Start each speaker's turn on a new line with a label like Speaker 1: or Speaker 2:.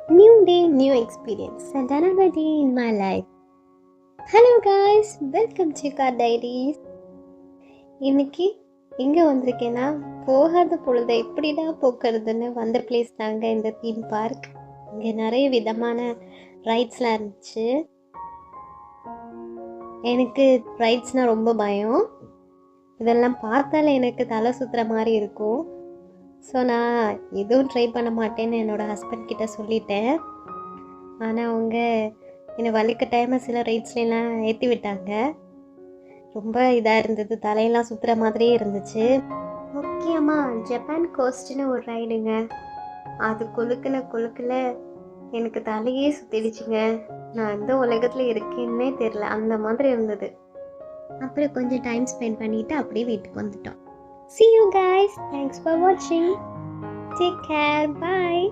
Speaker 1: New day, new experience, and another day in my life. Hello guys, welcome to Car Diaries. இன்னைக்கு எங்கே வந்திருக்கேன்னா, போகாத பொழுதை எப்படிடா போக்குறதுன்னு வந்த பிளேஸ் தாங்க இந்த தீம் பார்க். இங்கே நிறைய விதமான ரைட்ஸ்லாம் இருந்துச்சு. எனக்கு ரைட்ஸ்னால் ரொம்ப பயம். இதெல்லாம் பார்த்தாலே எனக்கு தலை சுற்றுற மாதிரி இருக்கும். ஸோ நான் எதுவும் ட்ரை பண்ண மாட்டேன்னு என்னோடய ஹஸ்பண்ட் கிட்ட சொல்லிட்டேன். ஆனால் அவங்க என்னை வலிக்கட்டாயமாக சில ரைட்ஸ்லாம் ஏற்றி விட்டாங்க. ரொம்ப இதாக இருந்தது, தலையெல்லாம் சுற்றுற மாதிரியே இருந்துச்சு. முக்கியமாக ஜப்பான் கோஸ்ட்னு ஒரு ரைடுங்க, அது கொழுக்கில் எனக்கு தலையே சுற்றிடுச்சுங்க. நான் எந்த உலகத்தில் இருக்கேன்னே தெரில, அந்த மாதிரி இருந்தது. அப்புறம் கொஞ்சம் டைம் ஸ்பெண்ட் பண்ணிவிட்டு அப்படியே வீட்டுக்கு வந்துட்டோம். See you guys. Thanks for watching. Take care. Bye.